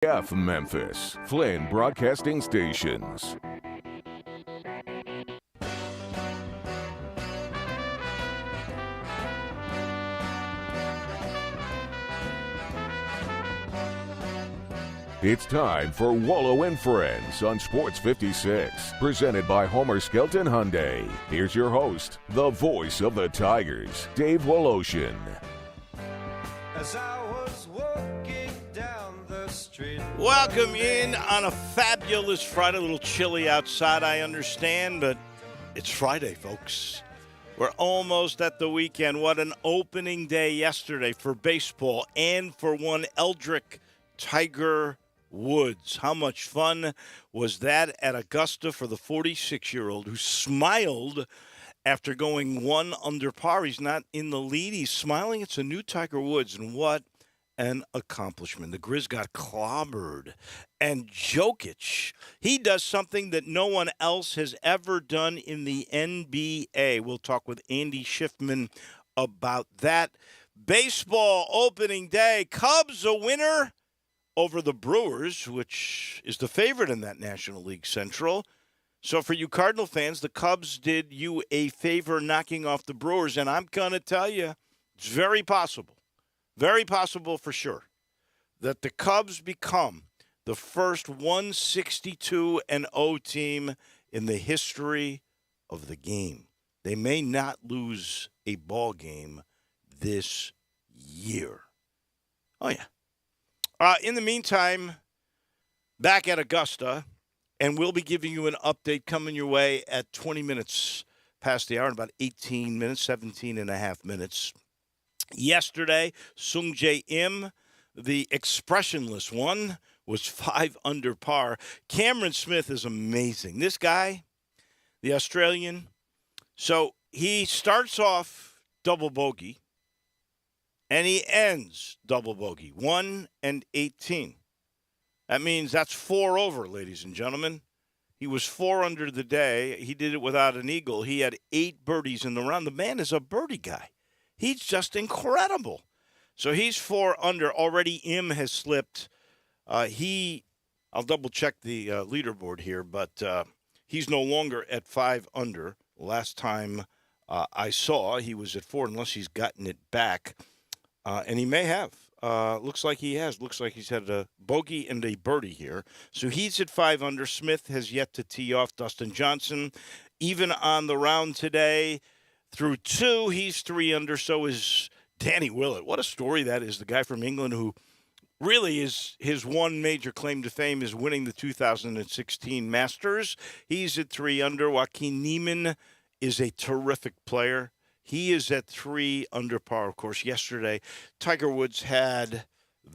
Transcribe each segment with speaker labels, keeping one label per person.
Speaker 1: F Memphis, Flynn Broadcasting Stations. It's time for Wolo and Friends on Sports 56, presented by Homer Skelton Hyundai. Here's your host, the voice of the Tigers, Dave Woloshin.
Speaker 2: As I was walking down the street.
Speaker 3: Welcome in on a fabulous Friday. A little chilly outside, I understand, but it's Friday, folks. We're almost at the weekend. What an opening day yesterday for baseball and for one Eldrick Tiger Woods. How much fun was that at Augusta for the 46-year-old who smiled after going one under par? He's not in the lead. He's smiling. It's a new Tiger Woods, and what an accomplishment. The Grizz got clobbered. And Jokic, he does something that no one else has ever done in the NBA. We'll talk with Andy Schiffman about that. Baseball opening day. Cubs a winner over the Brewers, which is the favorite in that National League Central. So for you Cardinal fans, the Cubs did you a favor knocking off the Brewers, and I'm going to tell you, it's very possible for sure, that the Cubs become the first 162-0 team in the history of the game. They may not lose a ball game this year. Oh, yeah. In the meantime, back at Augusta, and we'll be giving you an update coming your way at 20 minutes past the hour, in about 18 minutes, 17 and a half minutes. Yesterday, Sung Jae Im, the expressionless one, was 5 under par. Cameron Smith is amazing. This guy, the Australian, so he starts off double bogey, and he ends double bogey, 1 and 18. That means that's 4 over, ladies and gentlemen. He was 4 under the day. He did it without an eagle. He had 8 birdies in the round. The man is a birdie guy. He's just incredible. So he's 4 under. Already Im has slipped. I'll double-check the leaderboard here, but he's no longer at 5 under. Last time I saw, he was at 4, unless he's gotten it back. And he may have. Looks like he has. Looks like he's had a bogey and a birdie here. So he's at 5 under. Smith has yet to tee off. Dustin Johnson, even on the round today, through 2, he's 3 under. So is Danny Willett. What a story that is. The guy from England who really is his one major claim to fame is winning the 2016 Masters. He's at 3 under. Joaquin Niemann is a terrific player. He is at 3 under par. Of course, yesterday, Tiger Woods had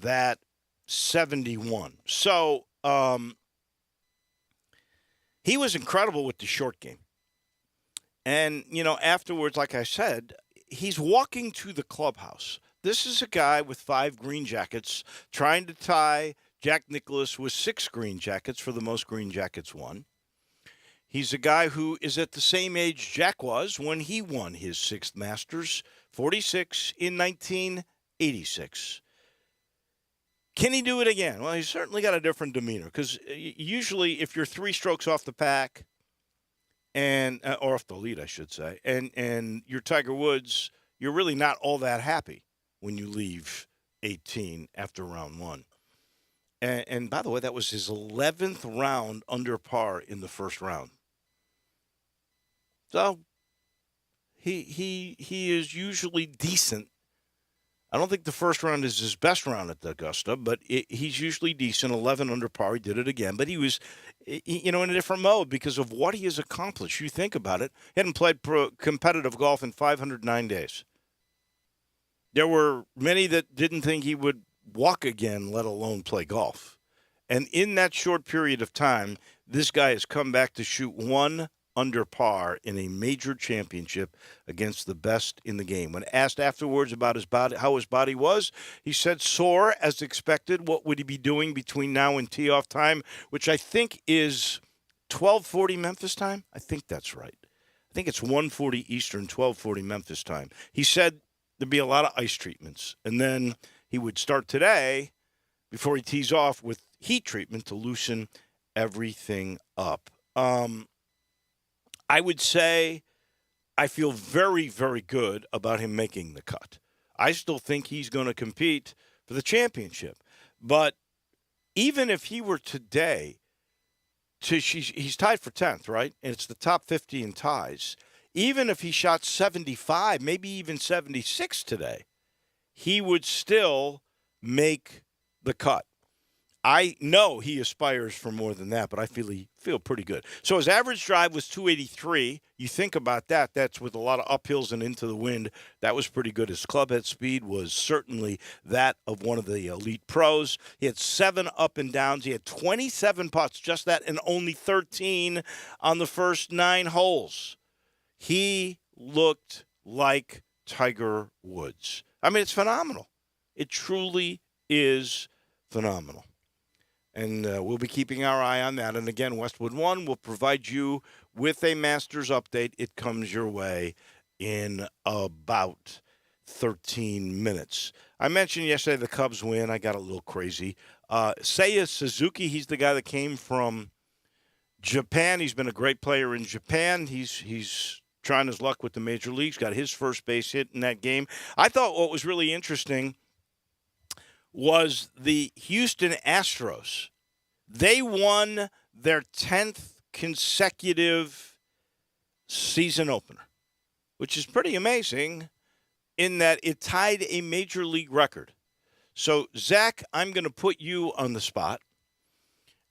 Speaker 3: that 71. So he was incredible with the short game. And, afterwards, like I said, he's walking to the clubhouse. This is a guy with 5 green jackets trying to tie Jack Nicklaus with 6 green jackets for the most green jackets won. He's a guy who is at the same age Jack was when he won his 6th Masters, 46 in 1986. Can he do it again? Well, he's certainly got a different demeanor because usually if you're 3 strokes off the pack, or off the lead, I should say, and you're Tiger Woods, you're really not all that happy when you leave 18 after round 1. And by the way, that was his 11th round under par in the first round. So he is usually decent. I don't think the first round is his best round at the Augusta, but he's usually decent. 11 under par. He did it again, but he was, in a different mode because of what he has accomplished. You think about it. He hadn't played competitive golf in 509 days. There were many that didn't think he would walk again, let alone play golf. And in that short period of time, this guy has come back to shoot 1 under par in a major championship against the best in the game. When asked afterwards about his body, how his body was, he said sore as expected. What would he be doing between now and tee-off time, which I think is 12:40 Memphis time? I think that's right. I think it's 1:40 Eastern, 12:40 Memphis time. He said there'd be a lot of ice treatments, and then he would start today before he tees off with heat treatment to loosen everything up. I would say I feel very, very good about him making the cut. I still think he's going to compete for the championship. But even if he were today, he's tied for 10th, right? And it's the top 50 in ties. Even if he shot 75, maybe even 76 today, he would still make the cut. I know he aspires for more than that, but I feel pretty good. So his average drive was 283. You think about that. That's with a lot of uphills and into the wind. That was pretty good. His club head speed was certainly that of one of the elite pros. He had 7 up and downs. He had 27 putts, just that, and only 13 on the first 9 holes. He looked like Tiger Woods. I mean, it's phenomenal. It truly is phenomenal. And we'll be keeping our eye on that. And again, Westwood One will provide you with a Masters update. It comes your way in about 13 minutes. I mentioned yesterday the Cubs win. I got a little crazy. Seiya Suzuki, he's the guy that came from Japan. He's been a great player in Japan. He's trying his luck with the major leagues. Got his first base hit in that game. I thought what was really interesting was the Houston Astros. They won their 10th consecutive season opener, which is pretty amazing in that it tied a major league record. So, Zach, I'm going to put you on the spot,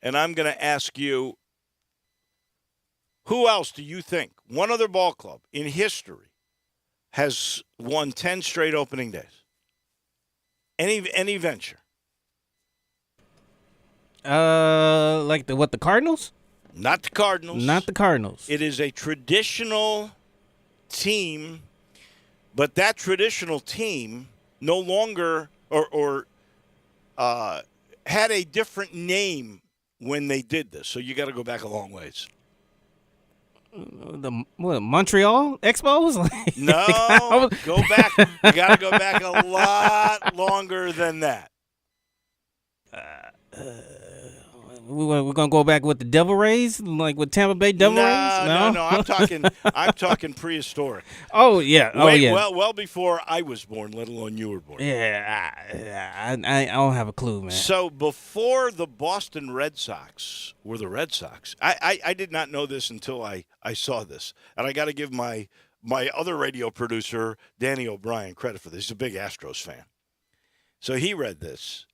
Speaker 3: and I'm going to ask you, who else do you think, one other ball club in history, has won 10 straight opening days? Any venture?
Speaker 4: Like the Cardinals?
Speaker 3: Not the Cardinals.
Speaker 4: Not the Cardinals.
Speaker 3: It is a traditional team, but that traditional team no longer or had a different name when they did this. So you got to go back a long ways.
Speaker 4: The Montreal Expos?
Speaker 3: No, go back. You got to go back a lot longer than that.
Speaker 4: We're gonna go back with the Devil Rays, like with Tampa Bay Devil Rays.
Speaker 3: No. I'm talking prehistoric.
Speaker 4: Oh yeah.
Speaker 3: Well before I was born, let alone you were born.
Speaker 4: Yeah, I don't have a clue, man.
Speaker 3: So before the Boston Red Sox were the Red Sox, I did not know this until I saw this, and I got to give my other radio producer Danny O'Brien credit for this. He's a big Astros fan, so he read this.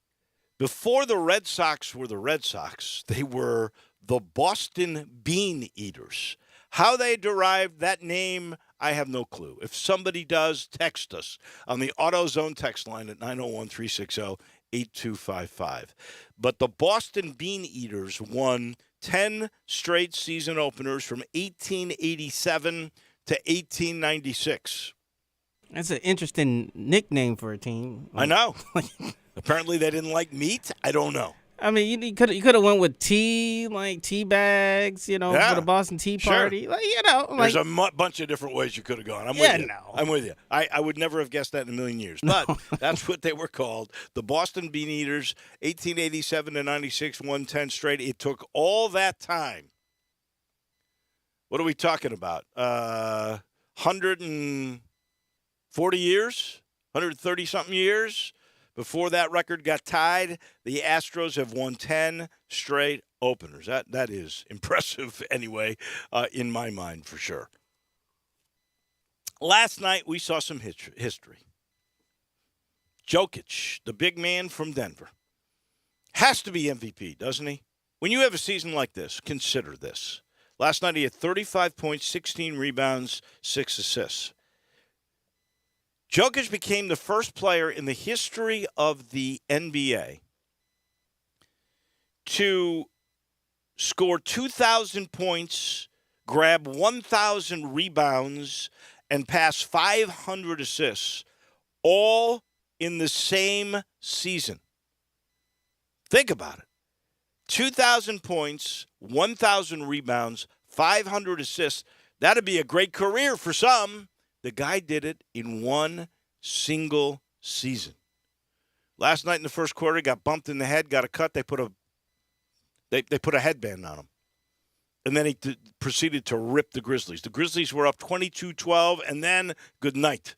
Speaker 3: Before the Red Sox were the Red Sox, they were the Boston Bean Eaters. How they derived that name, I have no clue. If somebody does, text us on the AutoZone text line at 901-360-8255. But the Boston Bean Eaters won 10 straight season openers from 1887 to 1896.
Speaker 4: That's an interesting nickname for a team.
Speaker 3: I know. Apparently they didn't like meat. I don't know.
Speaker 4: I mean, you could have went with tea, like tea bags, for the Boston Tea Party.
Speaker 3: Sure.
Speaker 4: Like,
Speaker 3: there's a bunch of different ways you could have gone. I'm with you. I would never have guessed that in a million years. But that's what they were called. The Boston Bean Eaters, 1887 to 96, won 10 straight. It took all that time. What are we talking about? 140 years? 130-something years? Before that record got tied, the Astros have won 10 straight openers. That is impressive anyway, in my mind for sure. Last night we saw some history. Jokic, the big man from Denver, has to be MVP, doesn't he? When you have a season like this, consider this. Last night he had 35 points, 16 rebounds, 6 assists. Jokic became the first player in the history of the NBA to score 2,000 points, grab 1,000 rebounds, and pass 500 assists, all in the same season. Think about it. 2,000 points, 1,000 rebounds, 500 assists. That'd be a great career for some. The guy did it in one single season. Last night in the first quarter, got bumped in the head, got a cut. They put a headband on him. And then he proceeded to rip the Grizzlies. The Grizzlies were up 22-12, and then good night.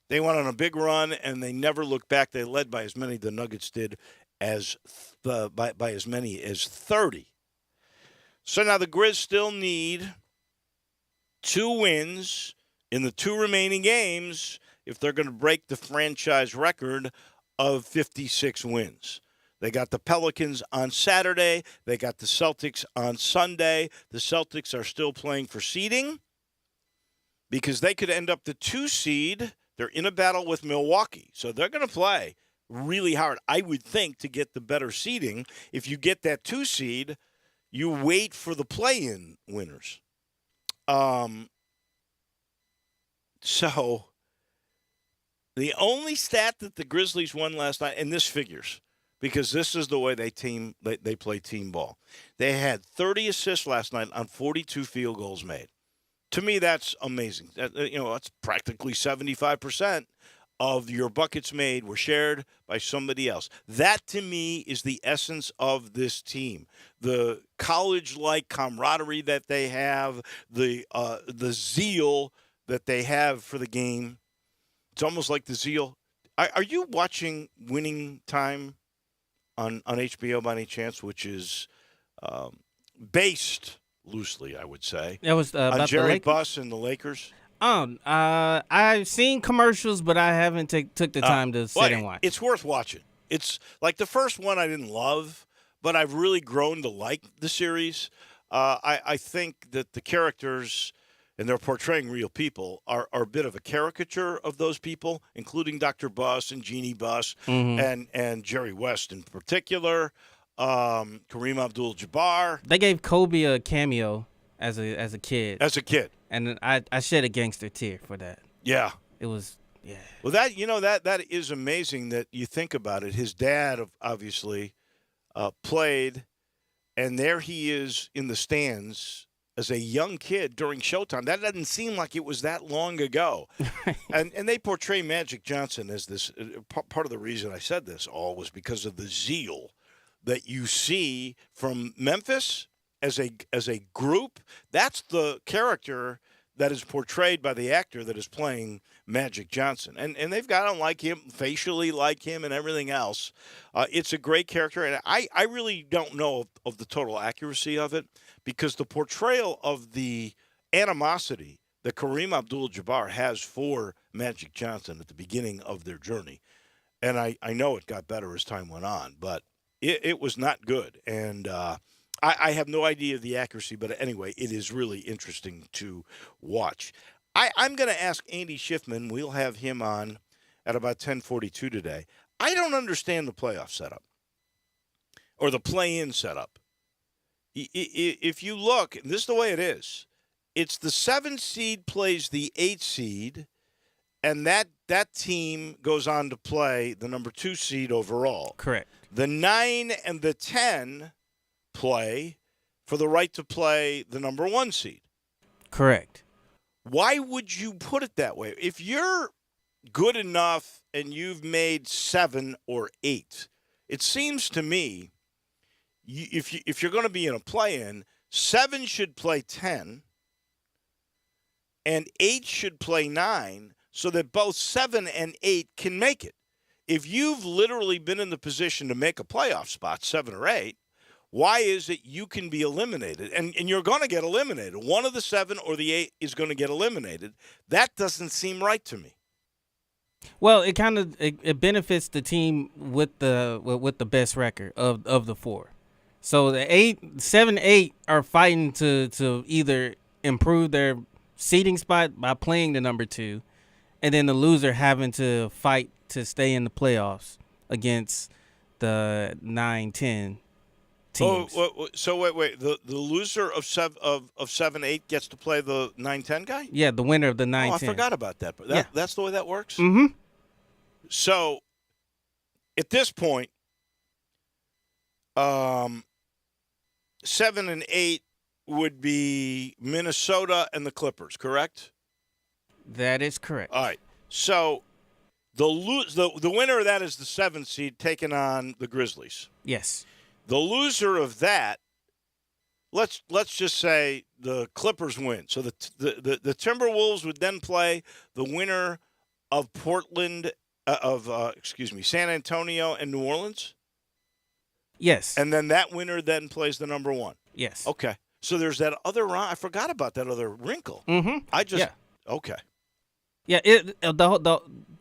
Speaker 3: They went on a big run, and they never looked back. They led by as many, the Nuggets did, as by as many as 30. So now the Grizz still need 2 wins in the 2 remaining games if they're going to break the franchise record of 56 wins. They got the Pelicans on Saturday. They got the Celtics on Sunday. The Celtics are still playing for seeding because they could end up the 2 seed. They're in a battle with Milwaukee. So they're going to play really hard, I would think, to get the better seeding. If you get that 2 seed, you wait for the play-in winners. So the only stat that the Grizzlies won last night, and this figures, because this is the way they play team ball. They had 30 assists last night on 42 field goals made. To me, that's amazing. That's practically 75% of your buckets made were shared by somebody else. That, to me, is the essence of this team. The college-like camaraderie that they have, the zeal that they have for the game. It's almost like the zeal. Are you watching Winning Time on HBO by any chance, which is based loosely, I would say,
Speaker 4: it was
Speaker 3: on
Speaker 4: about
Speaker 3: Jerry
Speaker 4: the
Speaker 3: Buss and the Lakers?
Speaker 4: I've seen commercials, but I haven't took the time to sit and watch.
Speaker 3: It's worth watching. It's like the first one I didn't love, but I've really grown to like the series. I think that the characters, and they're portraying real people, are a bit of a caricature of those people, including Dr. Buss and Jeannie Buss and Jerry West in particular, Kareem Abdul-Jabbar.
Speaker 4: They gave Kobe a cameo as a kid.
Speaker 3: As a kid.
Speaker 4: And I shed a gangster tear for that.
Speaker 3: Yeah.
Speaker 4: It was, yeah.
Speaker 3: Well, that is amazing that you think about it. His dad obviously played, and there he is in the stands as a young kid during Showtime. That doesn't seem like it was that long ago. and they portray Magic Johnson as this. Part of the reason I said this all was because of the zeal that you see from Memphis as a group. That's the character that is portrayed by the actor that is playing Magic Johnson. And they've got him like him, facially like him, and everything else. It's a great character, and I really don't know of the total accuracy of it, because the portrayal of the animosity that Kareem Abdul-Jabbar has for Magic Johnson at the beginning of their journey, and I know it got better as time went on, but it was not good. And I have no idea of the accuracy, but anyway, it is really interesting to watch. I'm going to ask Andy Schiffman. We'll have him on at about 10:42 today. I don't understand the playoff setup or the play-in setup. If you look, and this is the way it is, it's the 7 seed plays the 8 seed, and that team goes on to play the number 2 seed overall.
Speaker 4: Correct.
Speaker 3: The 9 and the 10 play for the right to play the number 1 seed.
Speaker 4: Correct.
Speaker 3: Why would you put it that way? If you're good enough and you've made 7 or 8, it seems to me if you're going to be in a play-in, 7 should play 10 and 8 should play 9 so that both 7 and 8 can make it. If you've literally been in the position to make a playoff spot, 7 or 8, why is it you can be eliminated? And you're going to get eliminated. One of the 7 or the 8 is going to get eliminated. That doesn't seem right to me.
Speaker 4: Well, it kind of it benefits the team with the best record of the 4. So the 7, 8 are fighting to either improve their seeding spot by playing the number 2, and then the loser having to fight to stay in the playoffs against the 9, 10 teams.
Speaker 3: So wait. The loser of 7, 8 gets to play the 9, 10 guy?
Speaker 4: Yeah, the winner of the 9, 10.
Speaker 3: I forgot about that. But that's the way that works?
Speaker 4: Mm-hmm.
Speaker 3: So at this point, 7 and 8 would be Minnesota and the Clippers, correct?
Speaker 4: That is correct.
Speaker 3: All right. So The winner of that is the 7th seed taking on the Grizzlies.
Speaker 4: Yes.
Speaker 3: The loser of that, let's just say the Clippers win. So the Timberwolves would then play the winner of San Antonio and New Orleans.
Speaker 4: Yes.
Speaker 3: And then that winner then plays the number 1.
Speaker 4: Yes.
Speaker 3: Okay. So there's that other round. I forgot about that other wrinkle.
Speaker 4: Mm-hmm.
Speaker 3: Okay.
Speaker 4: Yeah.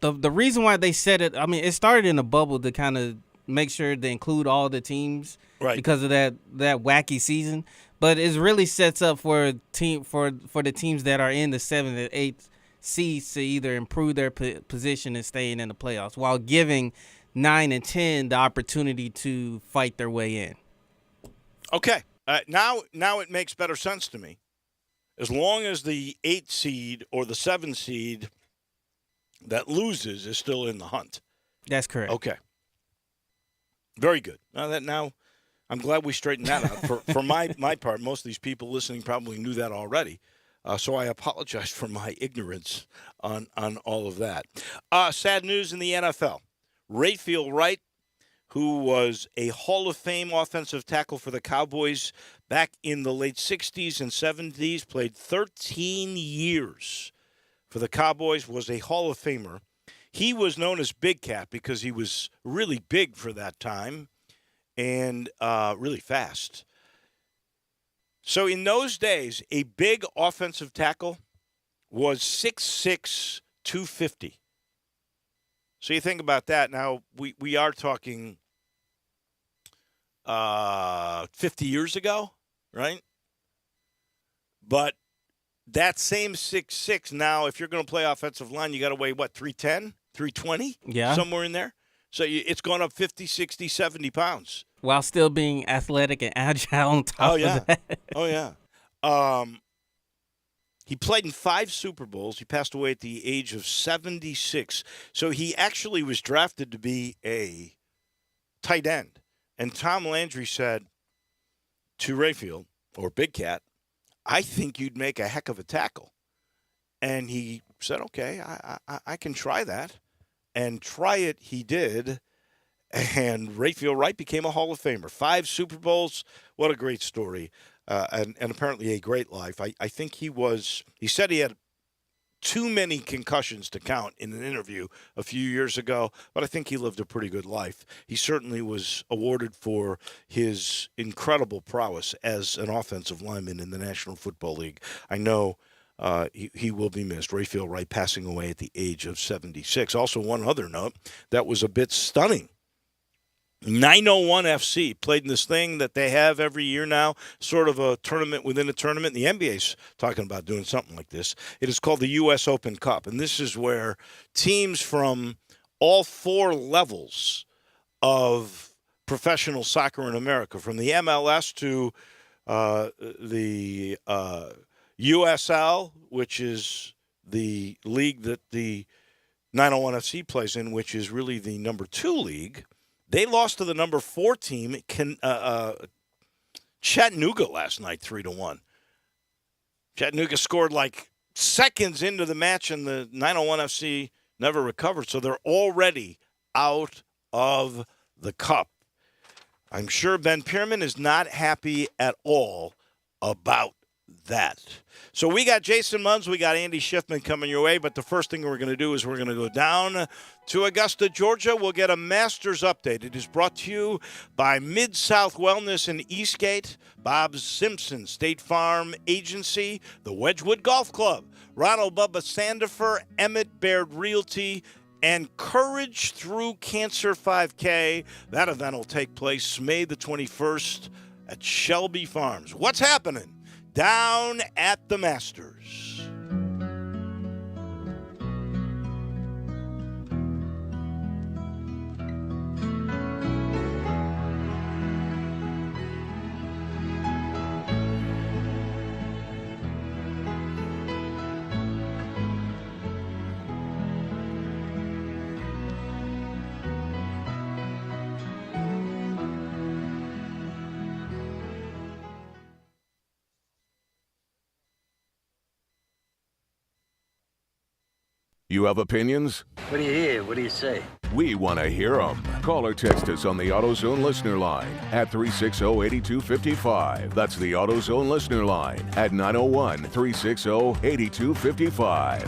Speaker 4: The reason why they said it, I mean, it started in a bubble to kind of make sure to include all the teams,
Speaker 3: right?
Speaker 4: Because of that wacky season. But it really sets up for the teams that are in the 7th and 8th seeds to either improve their position and staying in the playoffs, while giving 9 and 10 the opportunity to fight their way in.
Speaker 3: Okay. Now it makes better sense to me. As long as the 8th seed or the 7th seed that loses is still in the hunt.
Speaker 4: That's correct.
Speaker 3: Okay. Very good. Now I'm glad we straightened that out. For my part, most of these people listening probably knew that already. So I apologize for my ignorance on all of that. Sad news in the NFL. Rayfield Wright, who was a Hall of Fame offensive tackle for the Cowboys back in the late 60s and 70s, played 13 years for the Cowboys, was a Hall of Famer. He was known as Big Cat because he was really big for that time and really fast. So in those days, a big offensive tackle was 6'6", 250. So you think about that. Now, we are talking 50 years ago, right? But that same 6'6", now, if you're going to play offensive line, you got to weigh, 310, 320?
Speaker 4: Yeah.
Speaker 3: Somewhere in there. So it's gone up 50, 60, 70 pounds.
Speaker 4: While still being athletic and agile on top of that.
Speaker 3: Oh, yeah. He played in 5 Super Bowls. He passed away at the age of 76. So he actually was drafted to be a tight end. And Tom Landry said to Rayfield, or Big Cat, I think you'd make a heck of a tackle. And he said, okay, I can try that. And try it he did. And Rayfield Wright became a Hall of Famer. 5 Super Bowls. What a great story. And apparently a great life. I think he said he had too many concussions to count in an interview a few years ago, but I think he lived a pretty good life. He certainly was awarded for his incredible prowess as an offensive lineman in the National Football League. I know he will be missed. Rayfield Wright passing away at the age of 76. Also, one other note that was a bit stunning. 901 FC played in this thing that they have every year now, sort of a tournament within a tournament. The NBA's talking about doing something like this. It is called the U.S. Open Cup, and this is where teams from all 4 levels of professional soccer in America, from the MLS to the USL, which is the league that the 901 FC plays in, which is really the number 2 league. They lost to the number 4 team, Chattanooga, last night, 3-1. Chattanooga scored like seconds into the match, and the 901 FC never recovered. So they're already out of the cup. I'm sure Ben Pierman is not happy at all about that. So we got Jason Munz, we got Andy Schiffman coming your way, but the first thing we're going to do is we're going to go down to Augusta, Georgia. We'll get a Masters update. It is brought to you by Mid-South Wellness in Eastgate, Bob Simpson State Farm Agency, the Wedgwood Golf Club, Ronald Bubba Sandifer, Emmett Baird Realty, and Courage Through Cancer 5K. That event will take place May the 21st at Shelby Farms. What's happening down at the Masters?
Speaker 1: You have opinions?
Speaker 5: What do you hear? What do you say?
Speaker 1: We want to hear them. Call or text us on the AutoZone listener line at 360-8255. That's the AutoZone listener line at 901-360-8255.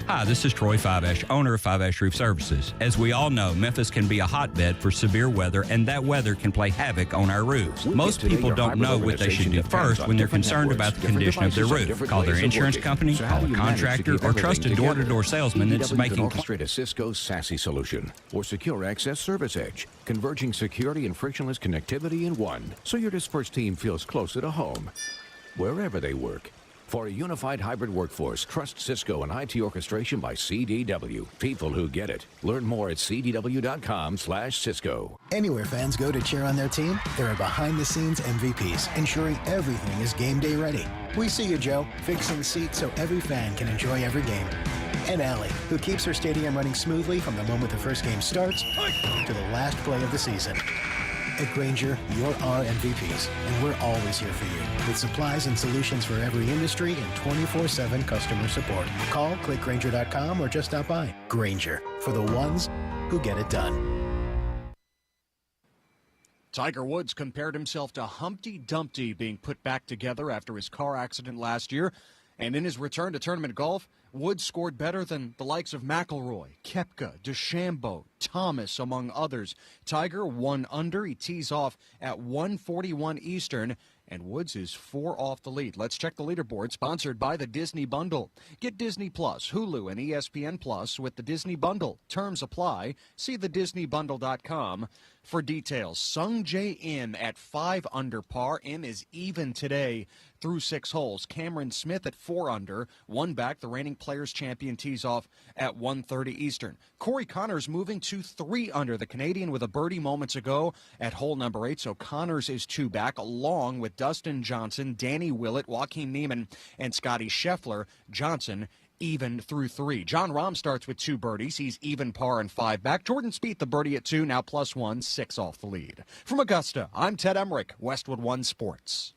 Speaker 6: Hi, this is Troy Fiveash, owner of Fiveash Roof Services. As we all know, Memphis can be a hotbed for severe weather, and that weather can play havoc on our roofs. Most people don't know what they should do first when they're concerned about the condition of their roof. Call their insurance company, call a contractor, or trust a door-to-door salesman that's making...
Speaker 7: Orchestrate a Cisco SASE solution or Secure Access Service Edge, converging security and frictionless connectivity in one, so your dispersed team feels closer to home, wherever they work. For a unified hybrid workforce, trust Cisco and IT orchestration by CDW. People who get it. Learn more at cdw.com/Cisco.
Speaker 8: Anywhere fans go to cheer on their team, there are behind-the-scenes MVPs ensuring everything is game day ready. We see you, Joe, fixing seats so every fan can enjoy every game. And Allie, who keeps her stadium running smoothly from the moment the first game starts to the last play of the season. At Grainger, you're our MVPs, and we're always here for you with supplies and solutions for every industry and 24/7 customer support. Call, click Grainger.com, or just stop by. Grainger, for the ones who get it done.
Speaker 9: Tiger Woods compared himself to Humpty Dumpty being put back together after his car accident last year. And in his return to tournament golf, Woods scored better than the likes of McIlroy, Koepka, DeChambeau, Thomas, among others. Tiger 1 under. He tees off at 1:41 Eastern, and Woods is 4 off the lead. Let's check the leaderboard, sponsored by the Disney Bundle. Get Disney Plus, Hulu, and ESPN Plus with the Disney Bundle. Terms apply. See thedisneybundle.com for details. Sung Jae Im at 5 under par. Im is even today through 6 holes. Cameron Smith at 4 under. 1 back. The reigning Players Champion tees off at 1:30 Eastern. Corey Connors moving to 3 under. The Canadian with a birdie moments ago at hole number 8. So Connors is 2 back, along with Dustin Johnson, Danny Willett, Joaquin Neiman, and Scotty Scheffler. Johnson even through 3. John Rahm starts with 2 birdies. He's even par and 5 back. Jordan Spieth, the birdie at 2, now +1, 6 off the lead. From Augusta, I'm Ted Emmerich, Westwood One Sports.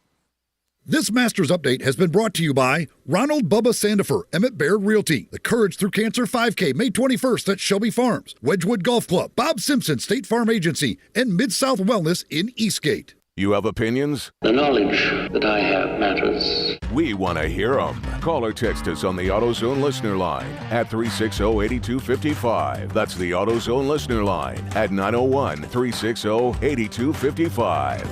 Speaker 10: This Masters Update has been brought to you by Ronald Bubba Sandifer, Emmett Baird Realty, the Courage Through Cancer 5K, May 21st at Shelby Farms, Wedgwood Golf Club, Bob Simpson State Farm Agency, and Mid-South Wellness in Eastgate.
Speaker 1: You have opinions?
Speaker 5: The knowledge that I have matters.
Speaker 1: We want to hear them. Call or text us on the AutoZone listener line at 360-8255. That's the AutoZone listener line at 901-360-8255.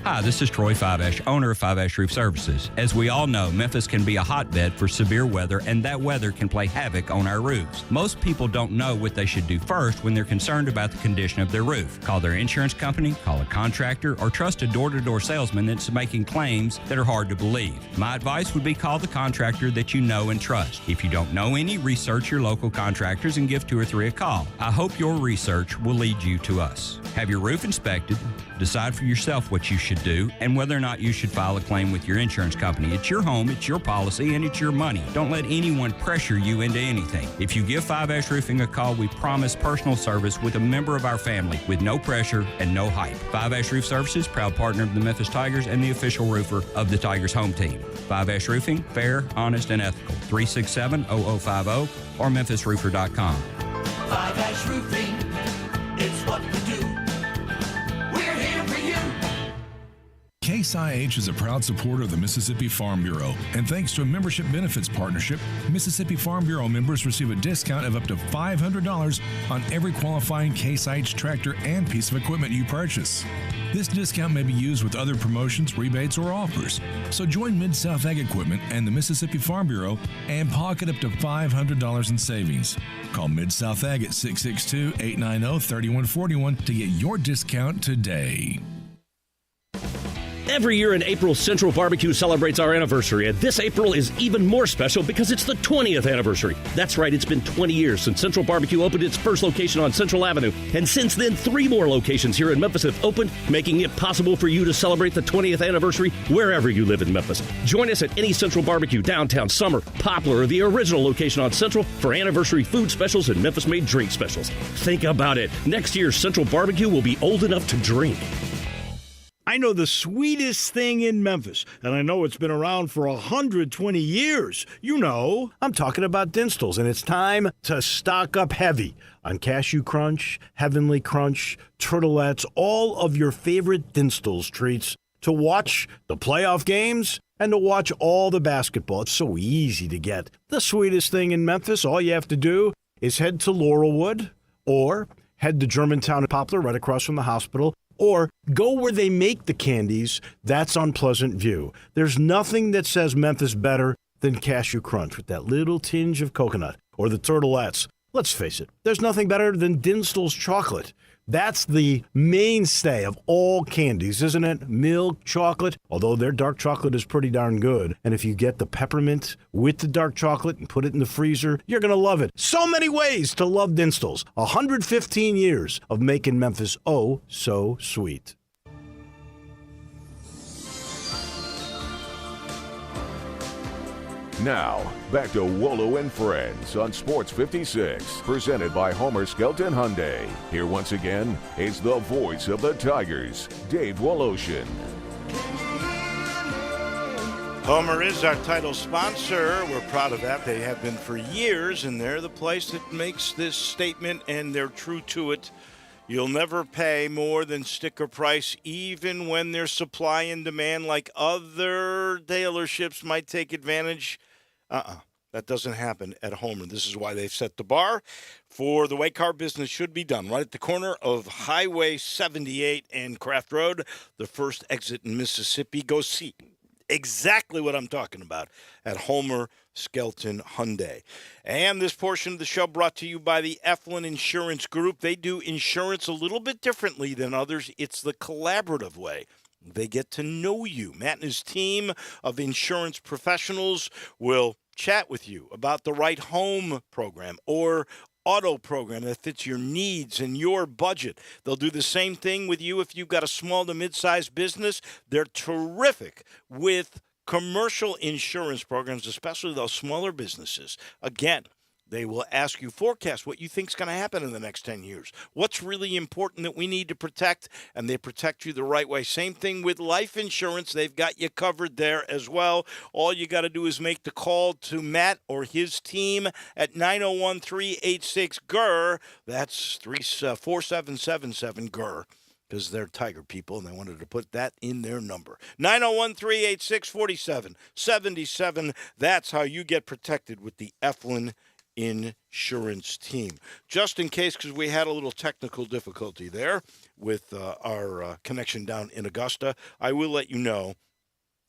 Speaker 6: Hi, this is Troy Fiveash, owner of Fiveash Roof Services. As we all know, Memphis can be a hotbed for severe weather, and that weather can play havoc on our roofs. Most people don't know what they should do first when they're concerned about the condition of their roof. Call their insurance company, call a contractor, or trust a door-to-door salesman that's making claims that are hard to believe. My advice would be call the contractor that you know and trust. If you don't know any, research your local contractors and give 2 or 3 a call. I hope your research will lead you to us. Have your roof inspected, decide for yourself what you should do, and whether or not you should file a claim with your insurance company. It's your home, it's your policy, and it's your money. Don't let anyone pressure you into anything. If you give Five Ash Roofing a call, we promise personal service with a member of our family with no pressure and no hype. Five Ash Roof Services, proud partner of the Memphis Tigers and the official roofer of the Tigers home team. Five Ash Roofing, fair, honest, and ethical. 367-0050 or memphisroofer.com.
Speaker 2: Five Ash Roofing, it's what we do. We're here for you.
Speaker 11: Case IH is a proud supporter of the Mississippi Farm Bureau, and thanks to a membership benefits partnership, Mississippi Farm Bureau members receive a discount of up to $500 on every qualifying Case IH tractor and piece of equipment you purchase. This discount may be used with other promotions, rebates, or offers. So join Mid-South Ag Equipment and the Mississippi Farm Bureau and pocket up to $500 in savings. Call Mid-South Ag at 662-890-3141 to get your discount today.
Speaker 12: Every year in April, Central Barbecue celebrates our anniversary, and this April is even more special because it's the 20th anniversary. That's right, it's been 20 years since Central Barbecue opened its first location on Central Avenue, and since then, 3 more locations here in Memphis have opened, making it possible for you to celebrate the 20th anniversary wherever you live in Memphis. Join us at any Central Barbecue, Downtown, Summer, Poplar, or the original location on Central for anniversary food specials and Memphis-made drink specials. Think about it. Next year, Central Barbecue will be old enough to drink.
Speaker 13: I
Speaker 3: I know the sweetest thing in Memphis, and I know it's been around for 120 years. You know, I'm talking about Dinstall's, and it's time to stock up heavy on Cashew Crunch, Heavenly Crunch, Turtlettes, all of your favorite Dinstall's treats to watch the playoff games and to watch all the basketball. It's so easy to get. The sweetest thing in Memphis, all you have to do is head to Laurelwood or head to Germantown and Poplar right across from the hospital, or go where they make the candies. That's on Pleasant View. There's nothing that says Memphis better than Cashew Crunch with that little tinge of coconut, or the Turtlettes. Let's face it, there's nothing better than Dinstall's chocolate. That's the mainstay of all candies, isn't it? Milk chocolate, although their dark chocolate is pretty darn good. And if you get the peppermint with the dark chocolate and put it in the freezer, you're going to love it. So many ways to love Dinstall's. 115 years of making Memphis oh so sweet.
Speaker 1: Now, back to Wolo and Friends on Sports 56, presented by Homer Skelton Hyundai. Here once again is the voice of the Tigers, Dave Woloshin.
Speaker 3: Homer is our title sponsor. We're proud of that. They have been for years, and they're the place that makes this statement, and they're true to it. You'll never pay more than sticker price, even when there's supply and demand like other dealerships might take advantage. That doesn't happen at Homer. This is why they've set the bar for the way car business should be done. Right at the corner of Highway 78 and Craft Road, the first exit in Mississippi. Go see exactly what I'm talking about at Homer Skelton Hyundai. And this portion of the show brought to you by the Eflin Insurance Group. They do insurance a little bit differently than others. It's the collaborative way. They get to know you. Matt and his team of insurance professionals will chat with you about the right home program or auto program that fits your needs and your budget. They'll do the same thing with you if you've got a small to mid-sized business. They're terrific with commercial insurance programs, especially those smaller businesses. Again, they will ask you forecast what you think is going to happen in the next 10 years. What's really important that we need to protect, and they protect you the right way. Same thing with life insurance. They've got you covered there as well. All you got to do is make the call to Matt or his team at 901-386-GER. That's 4777-GER. Because they're Tiger people, and they wanted to put that in their number. 901-386-4777. That's how you get protected with the Eflin Insurance team. Just in case, because we had a little technical difficulty there with our connection down in Augusta, I will let you know.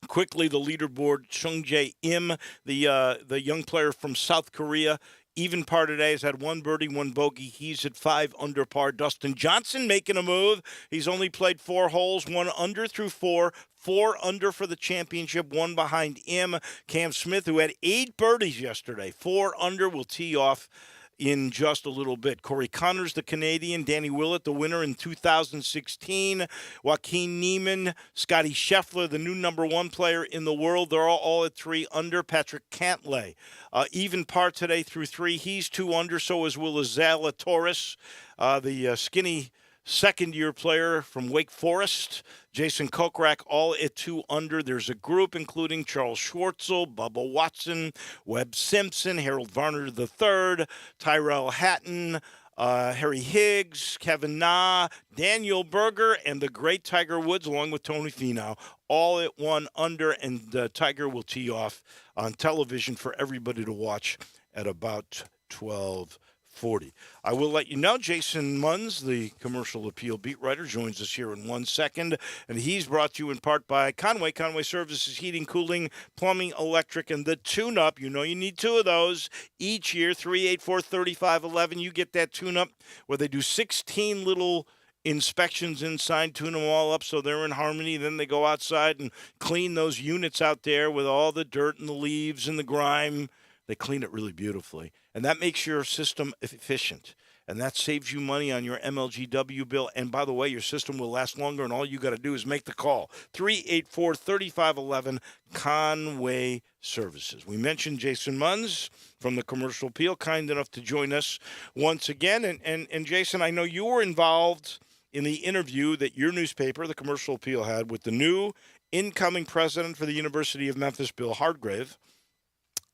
Speaker 3: Quickly, the leaderboard, Sungjae Im, the young player from South Korea, even par today, has had one birdie, one bogey. He's at 5 under par. Dustin Johnson making a move. He's only played 4 holes, 1 under through 4. 4 under for the championship, 1 behind him. Cam Smith, who had 8 birdies yesterday, 4 under, will tee off in just a little bit. Corey Connors, the Canadian. Danny Willett, the winner in 2016. Joaquin Niemann, Scotty Scheffler, the new number 1 player in the world. They're all at 3 under. Patrick Cantlay, even par today through 3. He's 2 under. So is Will Zalatoris, the skinny second-year player from Wake Forest. Jason Kokrak, all at 2 under. There's a group including Charles Schwartzel, Bubba Watson, Webb Simpson, Harold Varner III, Tyrell Hatton, Harry Higgs, Kevin Na, Daniel Berger, and the great Tiger Woods, along with Tony Finau, all at 1 under. And Tiger will tee off on television for everybody to watch at about 12:40. I will let you know, Jason Munns, the commercial appeal beat writer, joins us here in 1 second, and he's brought to you in part by Conway Services, heating, cooling, plumbing, electric, and the tune-up. You know you need 2 of those each year, 384-3511. You get that tune-up where they do 16 little inspections inside, tune them all up so they're in harmony. Then they go outside and clean those units out there with all the dirt and the leaves and the grime. They clean it really beautifully, and that makes your system efficient, and that saves you money on your MLGW bill. And by the way, your system will last longer, and all you got to do is make the call. 384-3511, Conway Services. We mentioned Jason Munns from the Commercial Appeal, kind enough to join us once again. And Jason, I know you were involved in the interview that your newspaper, the Commercial Appeal, had with the new incoming president for the University of Memphis, Bill Hardgrave.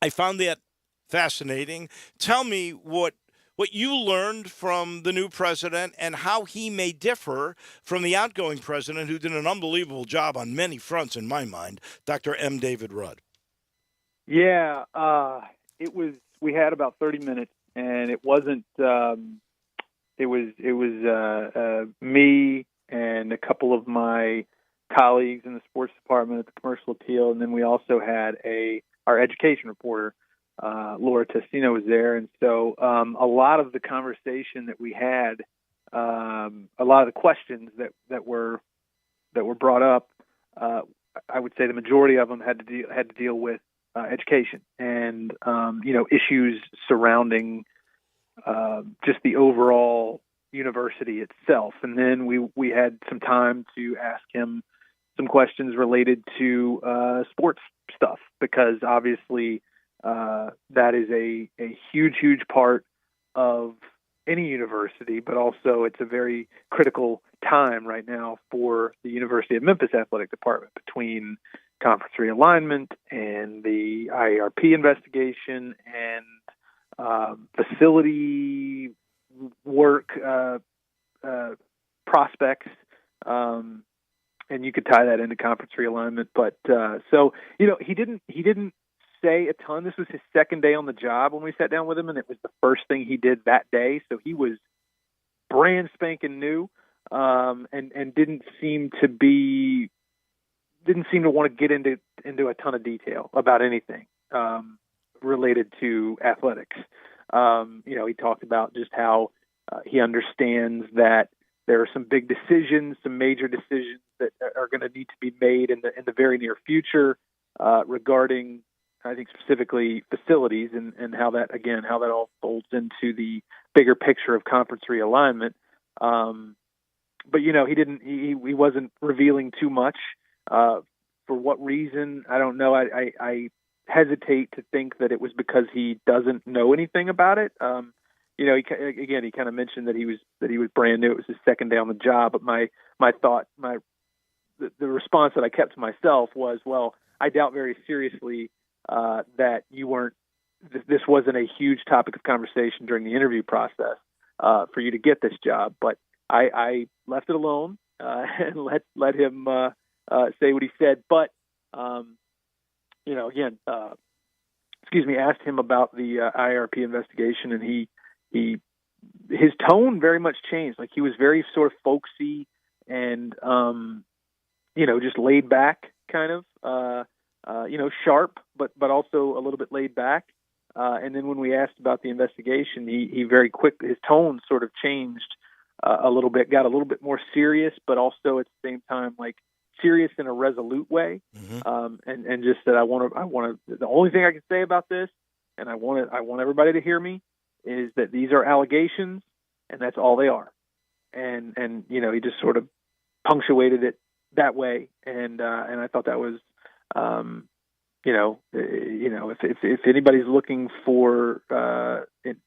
Speaker 3: I found that fascinating. Tell me what you learned from the new president and how he may differ from the outgoing president, who did an unbelievable job on many fronts, in my mind, Dr. M. David Rudd.
Speaker 13: Yeah, we had about 30 minutes, and it wasn't. It was me and a couple of my colleagues in the sports department at the Commercial Appeal, and then we also had our education reporter, Laura Testino, was there, and so a lot of the conversation that we had, a lot of the questions that were brought up, I would say the majority of them had to deal with education and issues surrounding just the overall university itself. And then we had some time to ask him some questions related to sports stuff, because obviously that is a huge part of any university, but also it's a very critical time right now for the University of Memphis Athletic Department, between conference realignment and the IARP investigation and facility work prospects, and you could tie that into conference realignment. But so he didn't say a ton. This was his second day on the job when we sat down with him, and it was the first thing he did that day. So he was brand spanking new, and didn't seem to want to get into a ton of detail about anything related to athletics. He talked about just how he understands that there are some big decisions, some major decisions that are going to need to be made in the very near future regarding, I think, specifically facilities, and how that all folds into the bigger picture of conference realignment. But he wasn't revealing too much. For what reason, I don't know. I hesitate to think that it was because he doesn't know anything about it. He kind of mentioned that he was brand new. It was his second day on the job. But the response that I kept to myself was, well, I doubt very seriously that this wasn't a huge topic of conversation during the interview process for you to get this job. But I left it alone and let him say what he said. But asked him about the IRP investigation, and his tone very much changed. Like, he was very sort of folksy and just laid back, kind of sharp, but also a little bit laid back. And then when we asked about the investigation, he very quickly, his tone sort of changed a little bit, got a little bit more serious, but also at the same time, like, serious in a resolute way. Mm-hmm. And just said, I want to, the only thing I can say about this, and I want everybody to hear me, is that these are allegations, and that's all they are. And he just sort of punctuated it that way. And I thought that was, if anybody's looking for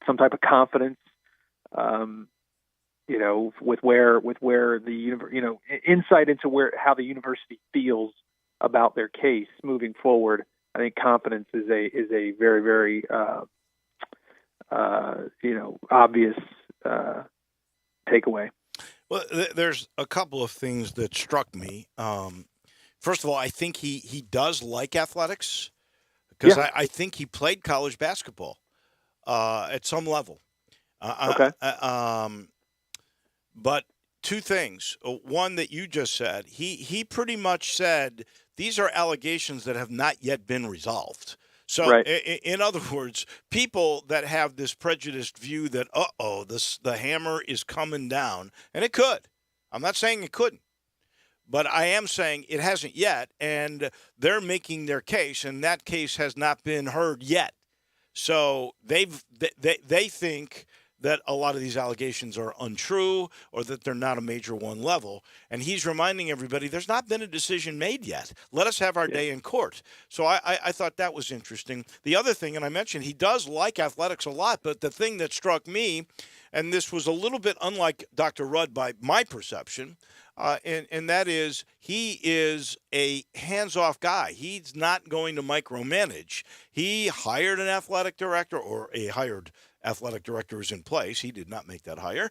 Speaker 13: some type of confidence, with where the insight into how the university feels about their case moving forward, I think confidence is a very, very obvious takeaway.
Speaker 3: Well, there's a couple of things that struck me. First of all, I think he does like athletics, because I think he played college basketball at some level.
Speaker 13: Okay.
Speaker 3: But two things. One that you just said, he pretty much said these are allegations that have not yet been resolved. So, right. In other words, people that have this prejudiced view that, the hammer is coming down, and it could. I'm not saying it couldn't, but I am saying it hasn't yet, and they're making their case, and that case has not been heard yet. So they think that a lot of these allegations are untrue or that they're not a major one level. And he's reminding everybody there's not been a decision made yet. Let us have our day in court. So I thought that was interesting. The other thing, and I mentioned he does like athletics a lot, but the thing that struck me, and this was a little bit unlike Dr. Rudd by my perception, and that is he is a hands-off guy. He's not going to micromanage. He hired an athletic director, or a hired athletic director is in place. He did not make that hire.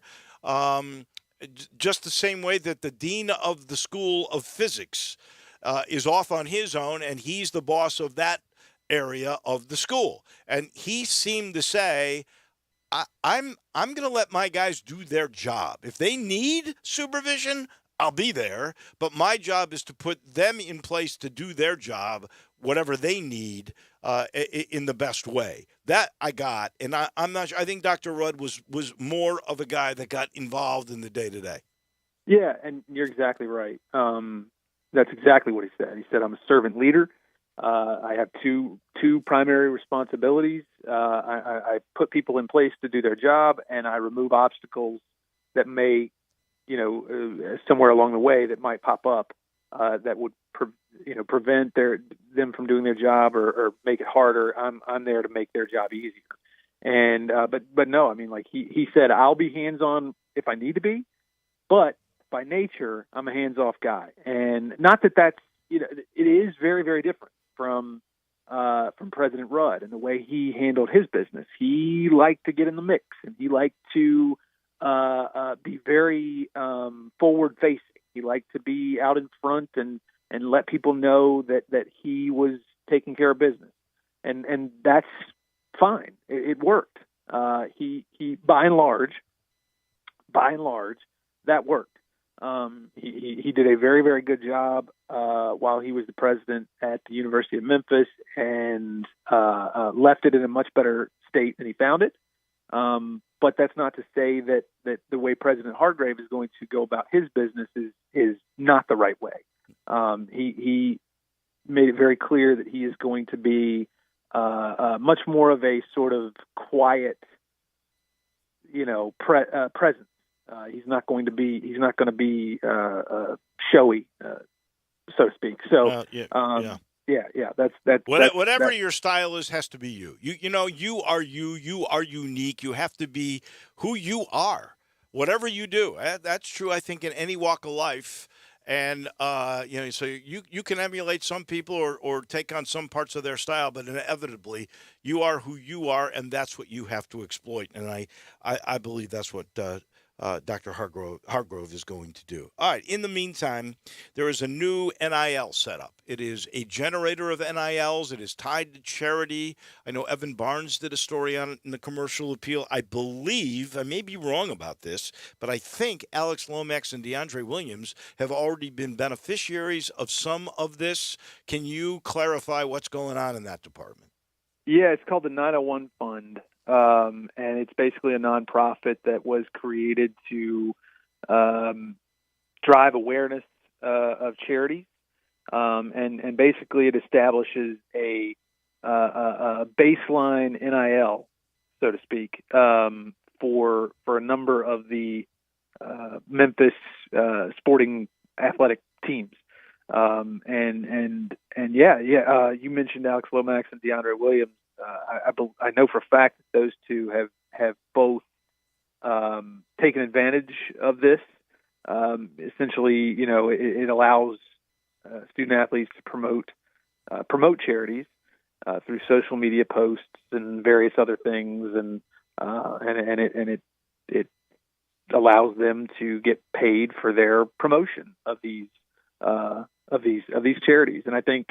Speaker 3: Just the same way that the dean of the School of Physics is off on his own, and he's the boss of that area of the school. And he seemed to say, I'm going to let my guys do their job. If they need supervision, I'll be there. But my job is to put them in place to do their job, whatever they need, in the best way. That I got, and I'm not sure. I think Dr. Rudd was more of a guy that got involved in the day-to-day.
Speaker 13: Yeah, and you're exactly right. That's exactly what he said. He said, I'm a servant leader. I have two primary responsibilities. I put people in place to do their job, and I remove obstacles that may, somewhere along the way that might pop up that would prevent them from doing their job or make it harder. I'm there to make their job easier. And but no, I mean, like he said, I'll be hands-on if I need to be, but by nature, I'm a hands-off guy. And not that that's, it is very, very different from President Rudd and the way he handled his business. He liked to get in the mix, and he liked to be very forward-facing. He liked to be out in front and let people know that he was taking care of business, and that's fine. It worked. He by and large, that worked. He did a very, very good job while he was the president at the University of Memphis, and left it in a much better state than he found it. But that's not to say that the way President Hargrave is going to go about his business is not the right way. He made it very clear that he is going to be much more of a sort of quiet, presence. He's not going to be showy, so to speak. So, that's
Speaker 3: whatever your style is has to be you. You are you. You are unique. You have to be who you are. Whatever you do, that's true. I think in any walk of life, and so you can emulate some people or take on some parts of their style, but inevitably you are who you are, and that's what you have to exploit. And I believe that's what Dr. Hargrove is going to do. All right. In the meantime, there is a new NIL setup. It is a generator of NILs. It is tied to charity. I know Evan Barnes did a story on it in the Commercial Appeal. I believe, I may be wrong about this, but I think Alex Lomax and DeAndre Williams have already been beneficiaries of some of this. Can you clarify what's going on in that department?
Speaker 13: Yeah, it's called the 901 Fund. And it's basically a nonprofit that was created to drive awareness of charities, and basically it establishes a baseline NIL, so to speak, for a number of the Memphis sporting athletic teams. You mentioned Alex Lomax and DeAndre Williams. I know for a fact that those two have both taken advantage of this. Essentially, it allows student athletes to promote charities through social media posts and various other things, and it allows them to get paid for their promotion of these charities. And I think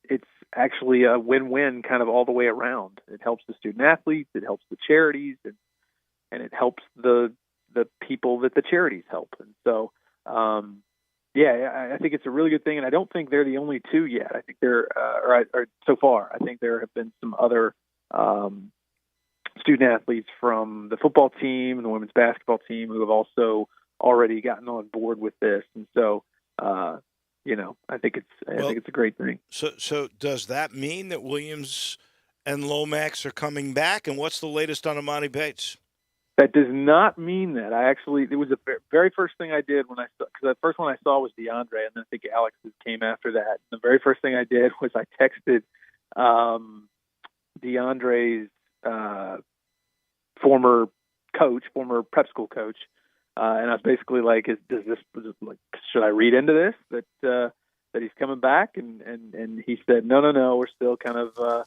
Speaker 13: it's actually a win-win kind of all the way around. It helps the student athletes, it helps the charities, and it helps the people that the charities help. And so, I think it's a really good thing. And I don't think they're the only two yet. I think or so far, I think there have been some other student athletes from the football team and the women's basketball team who have also already gotten on board with this. And so, I think it's a great thing.
Speaker 3: So does that mean that Williams and Lomax are coming back. And what's the latest on Amani Bates?
Speaker 13: That does not mean that. It was the very first thing I did when I saw, because the first one I saw was DeAndre, and then I think Alex came after that. The very first thing I did was I texted DeAndre's former prep school coach, and I was basically like, should I read into this that he's coming back? And he said, no, we're still kind of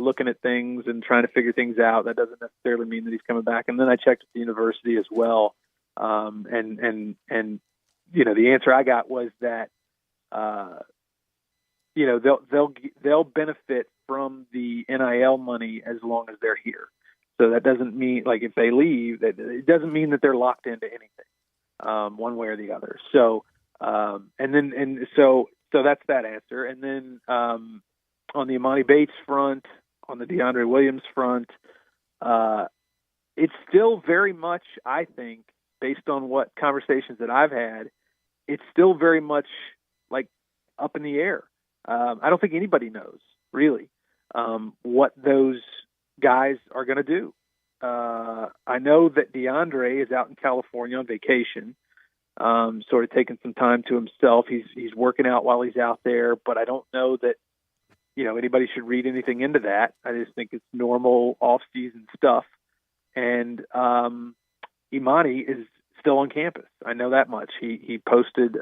Speaker 13: looking at things and trying to figure things out. That doesn't necessarily mean that he's coming back. And then I checked with the university as well, and the answer I got was that they'll benefit from the NIL money as long as they're here. So that doesn't mean, like, if they leave, it doesn't mean that they're locked into anything, one way or the other. So so that's that answer. And then on the Amani Bates front, on the DeAndre Williams front, it's still very much, I think, based on what conversations that I've had, it's still very much like up in the air. I don't think anybody knows really what those guys are going to do. I know that DeAndre is out in California on vacation, sort of taking some time to himself. He's working out while he's out there, but I don't know that anybody should read anything into that. I just think it's normal off-season stuff. And Imani is still on campus. I know that much. He posted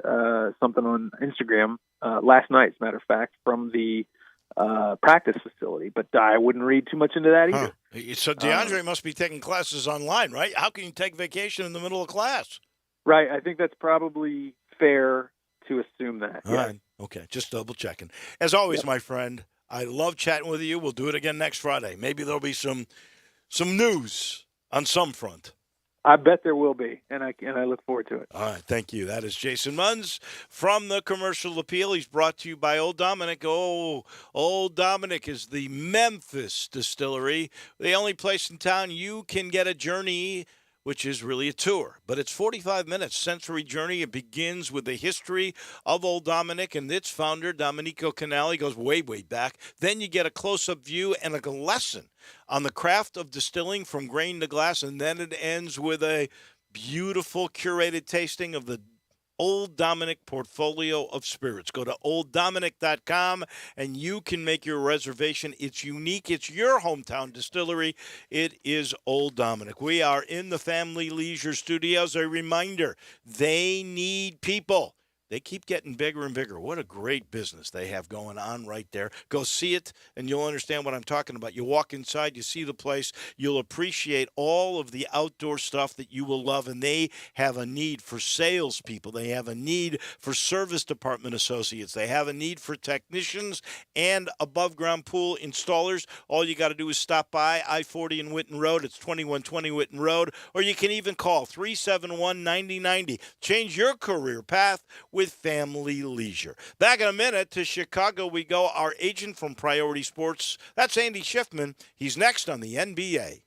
Speaker 13: something on Instagram last night, as a matter of fact, from the practice facility. But I wouldn't read too much into that either.
Speaker 3: So DeAndre must be taking classes online, right? How can you take vacation in the middle of class?
Speaker 13: Right. I think that's probably fair to assume that.
Speaker 3: All right. Okay, just double checking. As always, my friend, I love chatting with you. We'll do it again next Friday. Maybe there'll be some news on some front.
Speaker 13: I bet there will be, and I look forward to it.
Speaker 3: All right, thank you. That is Jason Munz from the Commercial Appeal. He's brought to you by Old Dominick. Oh, Old Dominick is the Memphis distillery, the only place in town you can get a journey, which is really a tour. But it's 45 minutes, sensory journey. It begins with the history of Old Dominick and its founder, Domenico Canali, goes way, way back. Then you get a close-up view and a lesson on the craft of distilling from grain to glass, and then it ends with a beautiful curated tasting of the Old Dominick portfolio of spirits. Go to olddominick.com and you can make your reservation. It's unique. It's your hometown distillery. It is Old Dominick. We are in the Family Leisure Studios. A reminder, they need people. They keep getting bigger and bigger. What a great business they have going on right there. Go see it, and you'll understand what I'm talking about. You walk inside, you see the place, you'll appreciate all of the outdoor stuff that you will love, and they have a need for salespeople. They have a need for service department associates. They have a need for technicians and above-ground pool installers. All you got to do is stop by I-40 and Whitten Road. It's 2120 Whitten Road, or you can even call 371-9090. Change your career path with Family Leisure. Back in a minute to Chicago we go. Our agent from Priority Sports, that's Andy Schiffman. He's next on the NBA.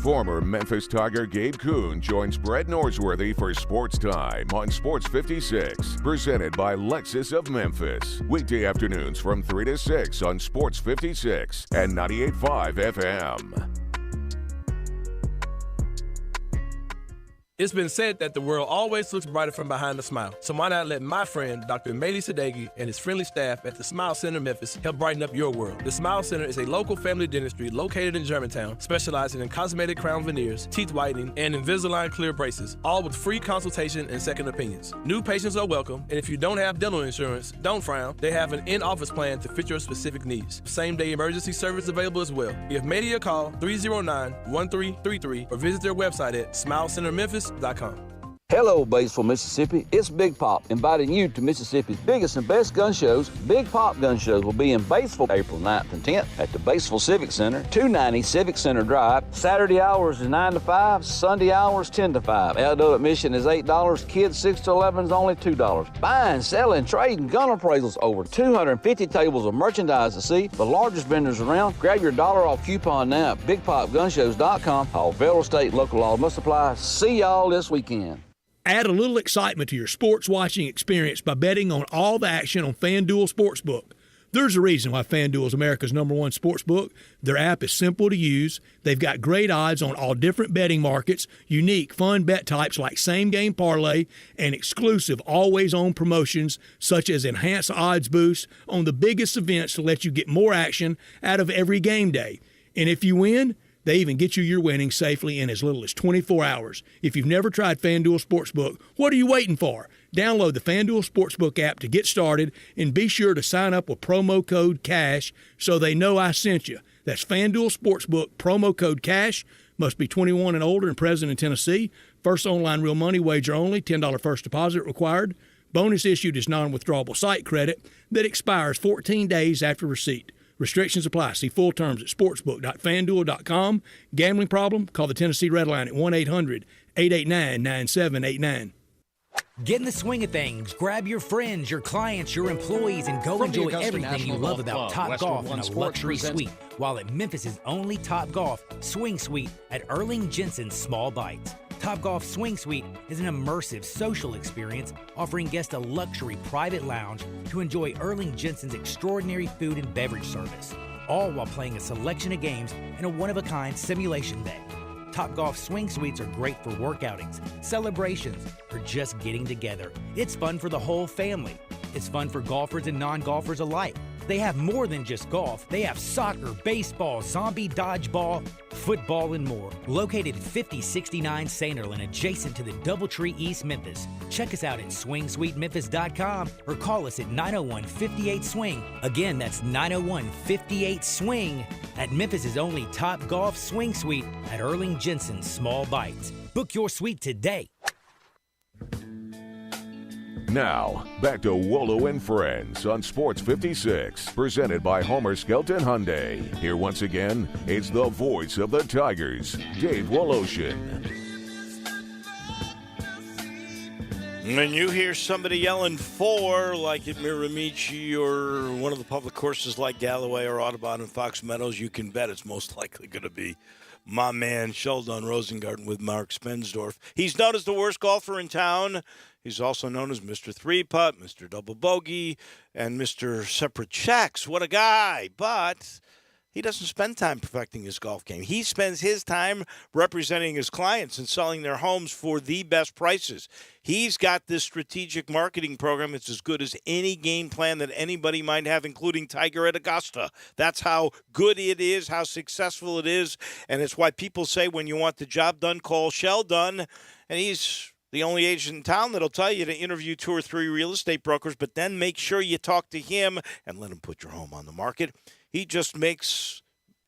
Speaker 1: Former Memphis Tiger Gabe Kuhn joins Brett Norsworthy for Sports Time on Sports 56, presented by Lexus of Memphis. Weekday afternoons from 3 to 6 on Sports 56 and 98.5 FM.
Speaker 14: It's been said that the world always looks brighter from behind a smile. So why not let my friend, Dr. Mehdi Sadeghi, and his friendly staff at the Smile Center Memphis help brighten up your world. The Smile Center is a local family dentistry located in Germantown, specializing in cosmetic crown veneers, teeth whitening, and Invisalign clear braces, all with free consultation and second opinions. New patients are welcome, and if you don't have dental insurance, don't frown. They have an in-office plan to fit your specific needs. Same-day emergency service available as well. Give Mehdi a call, 309-1333, or visit their website at smilecentermemphis.com.
Speaker 15: Hello, Batesville, Mississippi. It's Big Pop, inviting you to Mississippi's biggest and best gun shows. Big Pop gun shows will be in Batesville April 9th and 10th at the Batesville Civic Center, 290 Civic Center Drive. Saturday hours is 9 to 5, Sunday hours 10 to 5. Adult admission is $8, kids 6 to 11 is only $2. Buying, selling, trading, gun appraisals, over 250 tables of merchandise to see. The largest vendors around. Grab your dollar off coupon now at BigPopGunShows.com. All federal, state, and local laws must apply. See y'all this weekend.
Speaker 16: Add a little excitement to your sports watching experience by betting on all the action on FanDuel Sportsbook. There's a reason why FanDuel is America's #1 sports book. Their app is simple to use. They've got great odds on all different betting markets, unique, fun bet types like same-game parlay, and exclusive, always-on promotions such as enhanced odds boost on the biggest events to let you get more action out of every game day. And if you win, they even get you your winnings safely in as little as 24 hours. If you've never tried FanDuel Sportsbook, what are you waiting for? Download the FanDuel Sportsbook app to get started and be sure to sign up with promo code CASH so they know I sent you. That's FanDuel Sportsbook, promo code CASH. Must be 21 and older and present in Tennessee. First online real money wager only. $10 first deposit required. Bonus issued is non-withdrawable site credit that expires 14 days after receipt. Restrictions apply. See full terms at sportsbook.fanduel.com. Gambling problem? Call the Tennessee Red Line at 1-800-889-9789.
Speaker 17: Get in the swing of things. Grab your friends, your clients, your employees, and go enjoy everything you love about Top Golf in a luxury suite. While at Memphis' only Top Golf Swing Suite at Erling Jensen's Small Bites. Top Golf Swing Suite is an immersive social experience offering guests a luxury private lounge to enjoy Erling Jensen's extraordinary food and beverage service, all while playing a selection of games in a one-of-a-kind simulation day. Top Golf Swing Suites are great for work outings, celebrations, or just getting together. It's fun for the whole family. It's fun for golfers and non-golfers alike. They have more than just golf. They have soccer, baseball, zombie dodgeball, football, and more. Located at 5069 Sanderlin, adjacent to the Doubletree East Memphis. Check us out at SwingSuiteMemphis.com or call us at 901-58-SWING. Again, that's 901-58-SWING at Memphis' only Top Golf Swing Suite at Erling Jensen's Small Bites. Book your suite today.
Speaker 1: Now, back to Wolo and Friends on Sports 56, presented by Homer Skelton Hyundai. Here once again, it's the voice of the Tigers, Dave Woloshin.
Speaker 3: When you hear somebody yelling "4" like at Miramichi or one of the public courses like Galloway or Audubon and Fox Meadows, you can bet it's most likely going to be my man Sheldon Rosengarten with Mark Spensdorf. He's known as the worst golfer in town. He's also known as Mr. Three Putt, Mr. Double Bogey, and Mr. Separate Checks. What a guy. But he doesn't spend time perfecting his golf game. He spends his time representing his clients and selling their homes for the best prices. He's got this strategic marketing program that's as good as any game plan that anybody might have, including Tiger at Augusta. That's how good it is, how successful it is, and it's why people say when you want the job done, call Sheldon. And he's the only agent in town that'll tell you to interview 2 or 3 real estate brokers, but then make sure you talk to him and let him put your home on the market. He just makes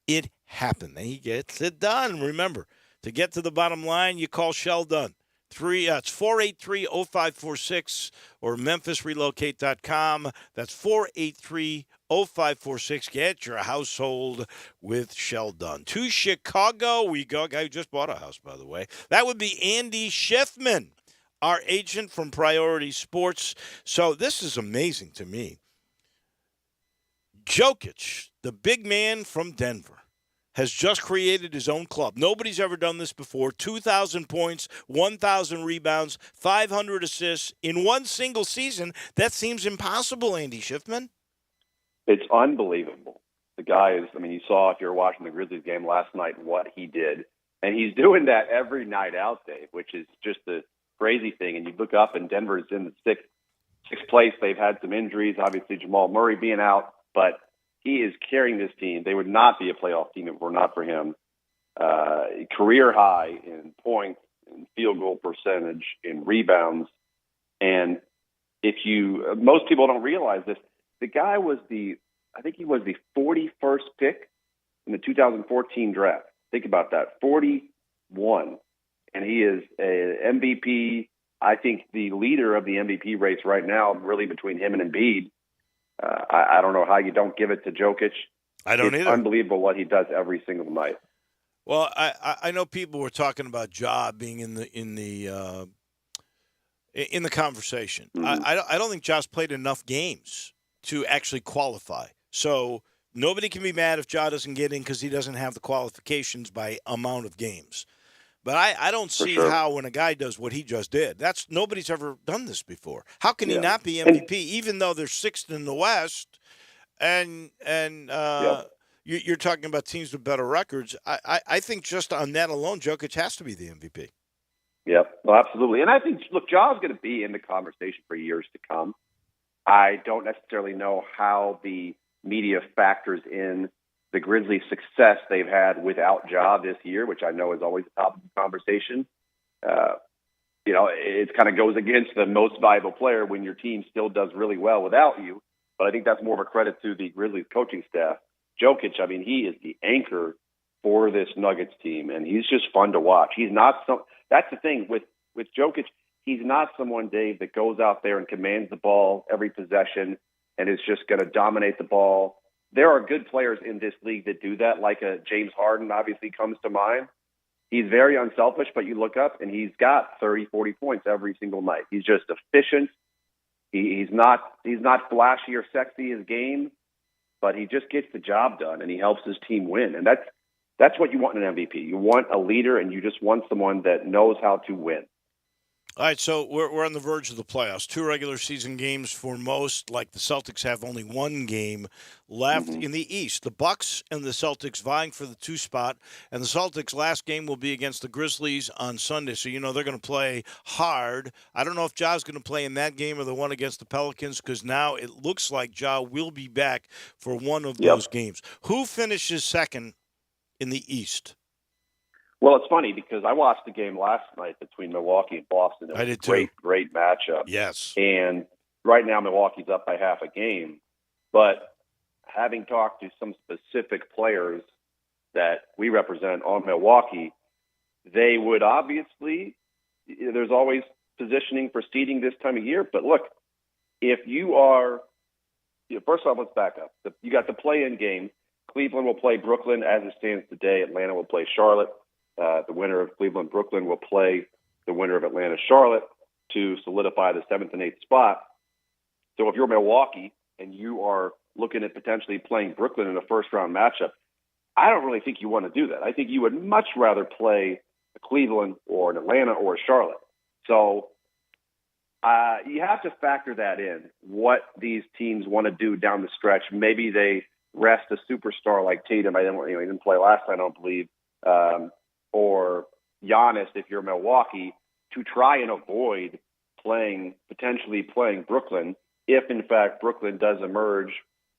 Speaker 3: it happen. He gets it done. Remember, to get to the bottom line, you call Sheldon. It's 483-0546 or memphisrelocate.com. That's 483-0546. Get your household with Sheldon. To Chicago we go. Guy who just bought a house, by the way. That would be Andy Schiffman, our agent from Priority Sports. So this is amazing to me. Jokic, the big man from Denver, has just created his own club. Nobody's ever done this before. 2,000 points, 1,000 rebounds, 500 assists in one single season. That seems impossible, Andy Schiffman.
Speaker 18: It's unbelievable. The guy is, you saw if you were watching the Grizzlies game last night what he did. And he's doing that every night out, Dave, which is just the crazy thing. And you look up and Denver's in the sixth place. They've had some injuries, obviously Jamal Murray being out, but he is carrying this team. They would not be a playoff team if it were not for him. Career high in points, in field goal percentage, in rebounds. And most people don't realize this. The guy was I think he was the 41st pick in the 2014 draft. Think about that, 41. And he is an MVP. I think the leader of the MVP race right now, really between him and Embiid. I don't know how you don't give it to Jokic.
Speaker 3: I don't
Speaker 18: It's
Speaker 3: either.
Speaker 18: unbelievable what he does every single night.
Speaker 3: Well, I know people were talking about Ja being in the conversation.
Speaker 18: Mm-hmm.
Speaker 3: I don't think Ja's played enough games to actually qualify. So nobody can be mad if Ja doesn't get in because he doesn't have the qualifications by amount of games. But I don't see how when a guy does what he just did, nobody's ever done this before. How can he not be MVP, even though they're 6th in the West? And you're talking about teams with better records. I think just on that alone, Jokic has to be the MVP.
Speaker 18: Yep, well, absolutely. And I think, look, Ja's going to be in the conversation for years to come. I don't necessarily know how the media factors in the Grizzlies' success they've had without Ja this year, which I know is always the top of the conversation. It kind of goes against the most valuable player when your team still does really well without you. But I think that's more of a credit to the Grizzlies coaching staff. Jokic, I mean, he is the anchor for this Nuggets team, and he's just fun to watch. He's not that's the thing with Jokic. He's not someone, Dave, that goes out there and commands the ball every possession and is just going to dominate the ball. There are good players in this league that do that, like a James Harden obviously comes to mind. He's very unselfish, but you look up and he's got 30, 40 points every single night. He's just efficient. He's not flashy or sexy his game, but he just gets the job done and he helps his team win. And that's what you want in an MVP. You want a leader, and you just want someone that knows how to win.
Speaker 3: All right, so we're on the verge of the playoffs. 2 regular season games for most. Like the Celtics have only 1 game left in the East. The Bucks and the Celtics vying for the 2 spot, and the Celtics' last game will be against the Grizzlies on Sunday. So they're going to play hard. I don't know if Ja's going to play in that game or the one against the Pelicans, because now it looks like Ja will be back for one of those games. Who finishes second in the East?
Speaker 18: Well, it's funny because I watched the game last night between Milwaukee and Boston. It was a great matchup.
Speaker 3: Yes.
Speaker 18: And right now Milwaukee's up by half a game. But having talked to some specific players that we represent on Milwaukee, they would obviously, there's always positioning for seeding this time of year. But look, if you are, first off, let's back up. You got the play-in game. Cleveland will play Brooklyn as it stands today. Atlanta will play Charlotte. The winner of Cleveland-Brooklyn will play the winner of Atlanta-Charlotte to solidify the 7th and 8th spot. So if you're Milwaukee and you are looking at potentially playing Brooklyn in a first-round matchup, I don't really think you want to do that. I think you would much rather play a Cleveland or an Atlanta or a Charlotte. So you have to factor that in, what these teams want to do down the stretch. Maybe they rest a superstar like Tatum. He didn't play last night, I don't believe. Or Giannis, if you're Milwaukee, to try and avoid potentially playing Brooklyn, if in fact Brooklyn does emerge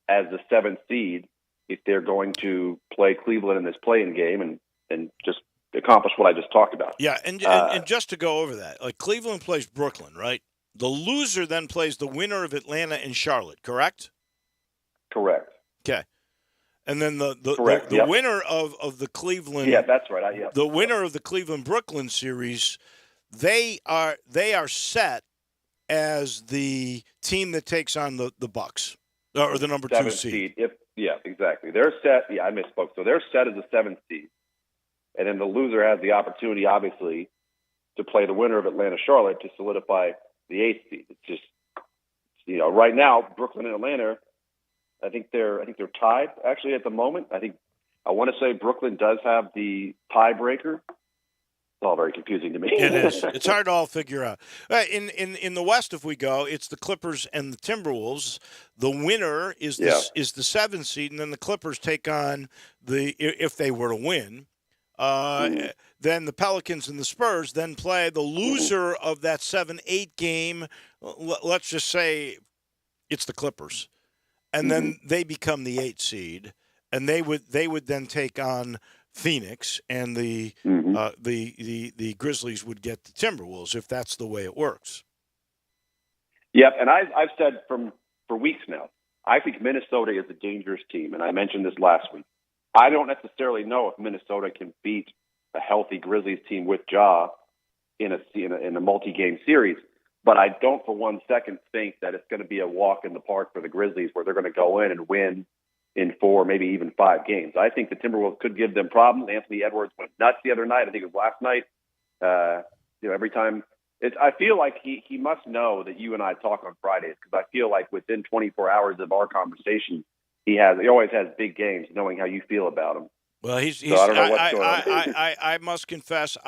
Speaker 18: as the 7th seed, if they're going to play Cleveland in this play-in game and just accomplish what I just talked about.
Speaker 3: Yeah, and just to go over that, like Cleveland plays Brooklyn, right? The loser then plays the winner of Atlanta and Charlotte, correct?
Speaker 18: Correct.
Speaker 3: Okay. And then the winner of the Cleveland,
Speaker 18: that's right.
Speaker 3: The winner of the Cleveland-Brooklyn series, they are set as the team that takes on the Bucks or the number 2 seed.
Speaker 18: Exactly. They're set. I misspoke. So they're set as the 7th seed, and then the loser has the opportunity, obviously, to play the winner of Atlanta-Charlotte to solidify the 8th seed. It's just right now Brooklyn and Atlanta. I think they're tied actually at the moment. I want to say Brooklyn does have the tiebreaker. It's all very confusing to me.
Speaker 3: It is. It's hard to all figure out. In the West, if we go, it's the Clippers and the Timberwolves. The winner is the 7th seed, and then the Clippers take on if they were to win. Then the Pelicans and the Spurs then play the loser of that 7-8 game. Let's just say it's the Clippers. And then they become the 8th seed, and they would then take on Phoenix, and the Grizzlies would get the Timberwolves if that's the way it works.
Speaker 18: Yep, and I've said for weeks now, I think Minnesota is a dangerous team, and I mentioned this last week. I don't necessarily know if Minnesota can beat a healthy Grizzlies team with Ja in a multi-game series. But I don't for one second think that it's going to be a walk in the park for the Grizzlies where they're going to go in and win in 4, maybe even 5 games. I think the Timberwolves could give them problems. Anthony Edwards went nuts the other night. I think it was last night. Every time I feel like he must know that you and I talk on Fridays, because I feel like within 24 hours of our conveation, he always has big games, knowing how you feel about him.
Speaker 3: Well, I don't know what's going on. I must confess,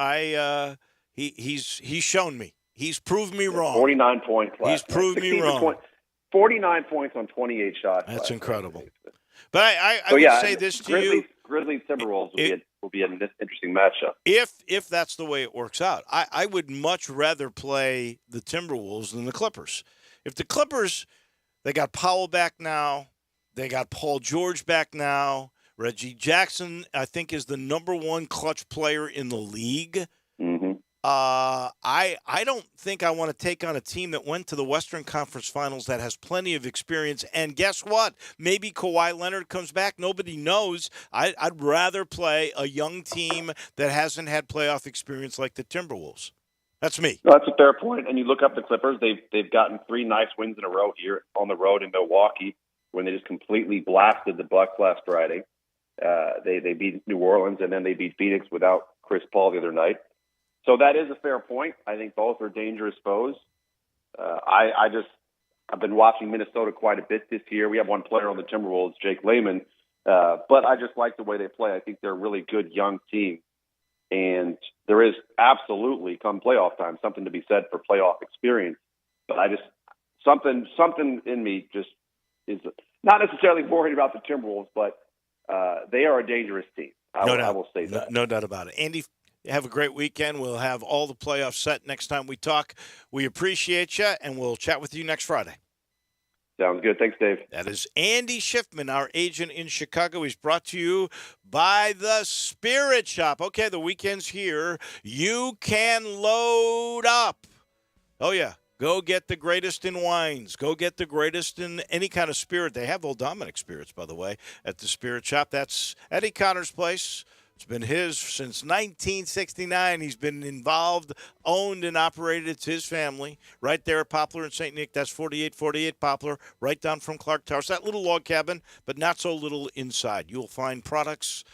Speaker 3: he's shown me. He's proved me wrong.
Speaker 18: 49 points.
Speaker 3: He's proved me wrong.
Speaker 18: 49 points on 28 shots.
Speaker 3: That's incredible.
Speaker 18: Night.
Speaker 3: But I would say this to you.
Speaker 18: Grizzlies Timberwolves will be an interesting matchup.
Speaker 3: If that's the way it works out, I would much rather play the Timberwolves than the Clippers. If the Clippers, they got Powell back now, they got Paul George back now, Reggie Jackson, I think, is the number one clutch player in the league.
Speaker 18: Mm-hmm.
Speaker 3: I don't think I want to take on a team that went to the Western Conference Finals that has plenty of experience. And guess what? Maybe Kawhi Leonard comes back. Nobody knows. I'd rather play a young team that hasn't had playoff experience like the Timberwolves. That's me.
Speaker 18: No, that's a fair point. And you look up the Clippers, they've gotten 3 nice wins in a row here on the road in Milwaukee when they just completely blasted the Bucks last Friday. They beat New Orleans, and then they beat Phoenix without Chris Paul the other night. So that is a fair point. I think both are dangerous foes. I've been watching Minnesota quite a bit this year. We have one player on the Timberwolves, Jake Layman, but I just like the way they play. I think they're a really good young team, and there is absolutely, come playoff time, something to be said for playoff experience. But something in me just is not necessarily worried about the Timberwolves, but they are a dangerous team. I will say that.
Speaker 3: No doubt about it. Andy, have a great weekend. We'll have all the playoffs set next time we talk. We appreciate you, and we'll chat with you next Friday.
Speaker 18: Sounds good. Thanks, Dave.
Speaker 3: That is Andy Schiffman, our agent in Chicago. He's brought to you by the Spirit Shop. Okay, the weekend's here. You can load up. Oh, yeah. Go get the greatest in wines. Go get the greatest in any kind of spirit. They have Old Dominic spirits, by the way, at the Spirit Shop. That's Eddie Connor's place. It's been his since 1969. He's been involved, owned, and operated. It's his family right there at Poplar and St. Nick. That's 4848 Poplar, right down from Clark Towers. That little log cabin, but not so little inside. You'll find products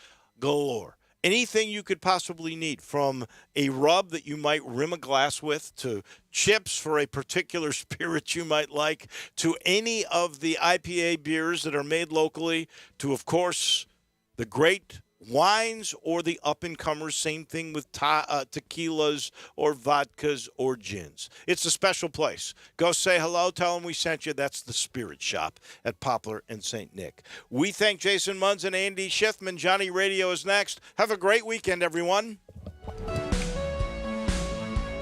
Speaker 3: galore. Anything you could possibly need, from a rub that you might rim a glass with, to chips for a particular spirit you might like, to any of the IPA beers that are made locally, to, of course, the great wines or the up-and-comers. Same thing with tequilas or vodkas or gins. It's a special place. Go say hello. Tell them we sent you. That's the Spirit Shop at Poplar and St. Nick. We thank Jason Munz and Andy Schiffman. Johnny Radio is next. Have a great weekend, everyone.